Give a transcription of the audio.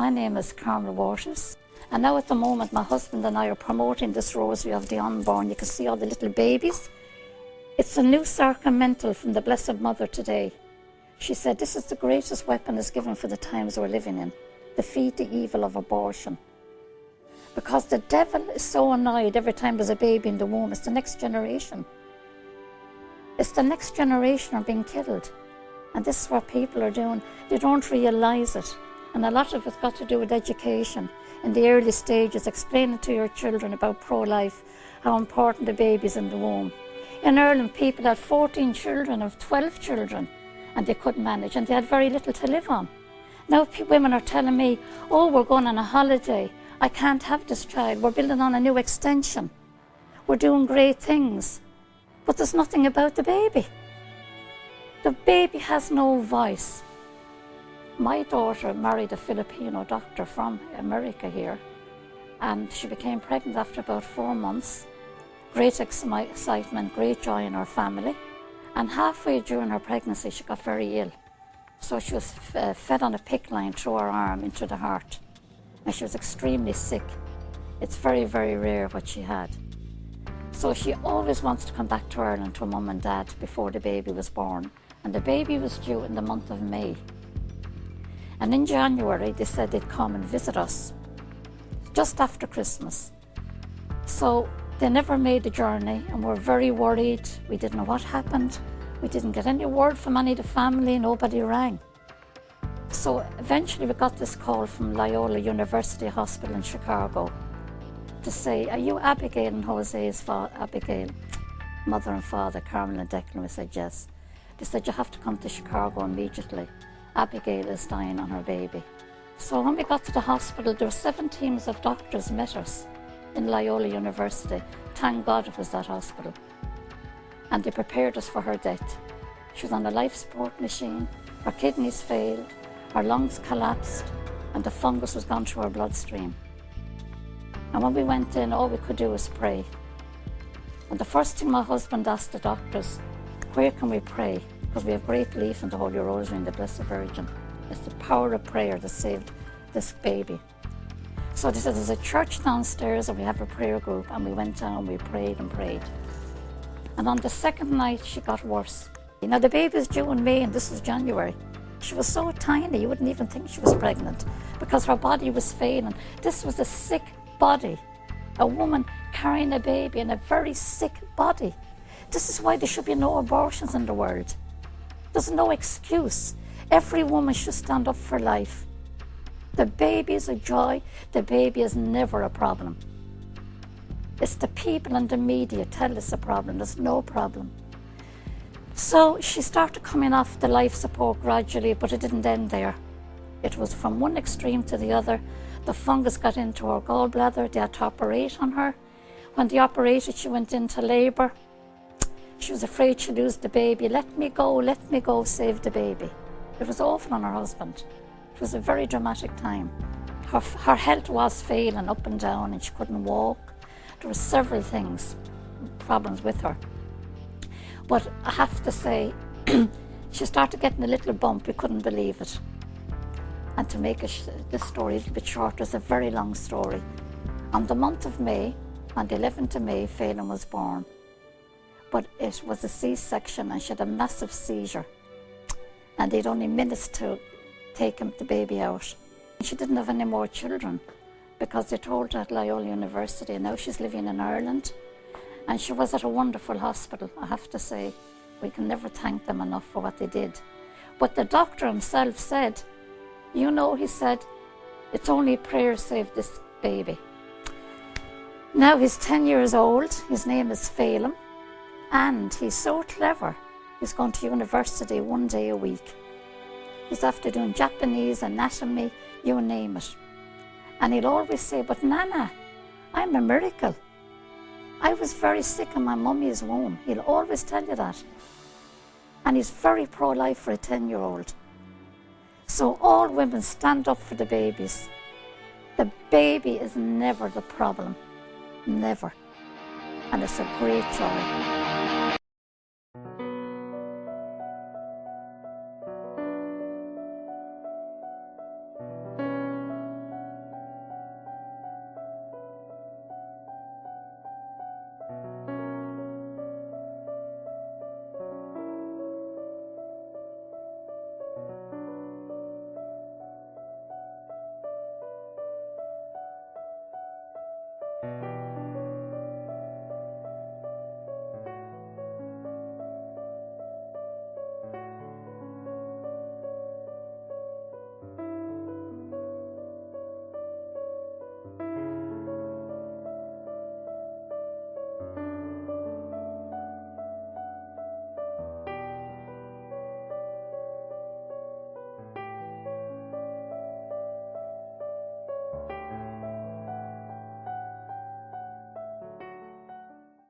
My name is Carmel Waters, and now at the moment my husband and I are promoting this Rosary of the Unborn. You can see all the little babies. It's a new sacramental from the Blessed Mother today. She said this is the greatest weapon is given for the times we're living in. Defeat the evil of abortion. Because the devil is so annoyed every time there's a baby in the womb. It's the next generation. It's the next generation are being killed. And this is what people are doing. They don't realise it. And a lot of it's got to do with education. In the early stages, explaining to your children about pro-life, how important the baby's in the womb. In Ireland, people had 14 children of 12 children, and they couldn't manage, and they had very little to live on. Now women are telling me, oh, we're going on a holiday. I can't have this child. We're building on a new extension. We're doing great things. But there's nothing about the baby. The baby has no voice. My daughter married a Filipino doctor from America here, and she became pregnant after about 4 months. Great excitement, great joy in her family. And halfway during her pregnancy, she got very ill. So she was fed on a PICC line through her arm into the heart. And she was extremely sick. It's very, very rare what she had. So she always wants to come back to Ireland to her mum and dad before the baby was born. And the baby was due in the month of May. And in January, they said they'd come and visit us, just after Christmas. So they never made the journey, and we're very worried. We didn't know what happened. We didn't get any word from any of the family, nobody rang. So eventually we got this call from Loyola University Hospital in Chicago to say, are you Abigail and Jose's Abigail, mother and father, Carmel and Declan? We said, yes. They said, you have to come to Chicago immediately. Abigail is dying on her baby. So when we got to the hospital, there were 7 teams of doctors met us in Loyola University. Thank God it was that hospital. And they prepared us for her death. She was on a life support machine, her kidneys failed, her lungs collapsed, and the fungus was gone through her bloodstream. And when we went in, all we could do was pray. And the first thing my husband asked the doctors, where can we pray? Because we have great belief in the Holy Rosary and the Blessed Virgin. It's the power of prayer that saved this baby. So they said, there's a church downstairs and we have a prayer group, and we went down, we prayed and prayed. And on the second night, she got worse. Now the baby was due in May and this was January. She was so tiny, you wouldn't even think she was pregnant because her body was failing. This was a sick body, a woman carrying a baby in a very sick body. This is why there should be no abortions in the world. There's no excuse. Every woman should stand up for life. The baby is a joy. The baby is never a problem. It's the people and the media tell us a problem. There's no problem. So she started coming off the life support gradually, but it didn't end there. It was from one extreme to the other. The fungus got into her gallbladder. They had to operate on her. When they operated, she went into labour. She was afraid she'd lose the baby. Let me go, save the baby. It was awful on her husband. It was a very dramatic time. Her health was failing up and down, and she couldn't walk. There were several things, problems with her. But I have to say, she started getting a little bump. We couldn't believe it. And to make this story a little bit short, it's a very long story. On the month of May, on the 11th of May, Phelan was born. But it was a C-section and she had a massive seizure. And they'd only minutes to take the baby out. She didn't have any more children because they told her at Loyola University, and now she's living in Ireland. And she was at a wonderful hospital, I have to say. We can never thank them enough for what they did. But the doctor himself said, you know, he said, it's only prayer saved this baby. Now he's 10 years old, his name is Phelan, and he's so clever. He's going to university 1 day a week. He's after doing Japanese, anatomy, you name it. And he'll always say, but Nana, I'm a miracle. I was very sick in my mummy's womb. He'll always tell you that. And he's very pro-life for a 10-year-old. So all women stand up for the babies. The baby is never the problem, never. And it's a great joy.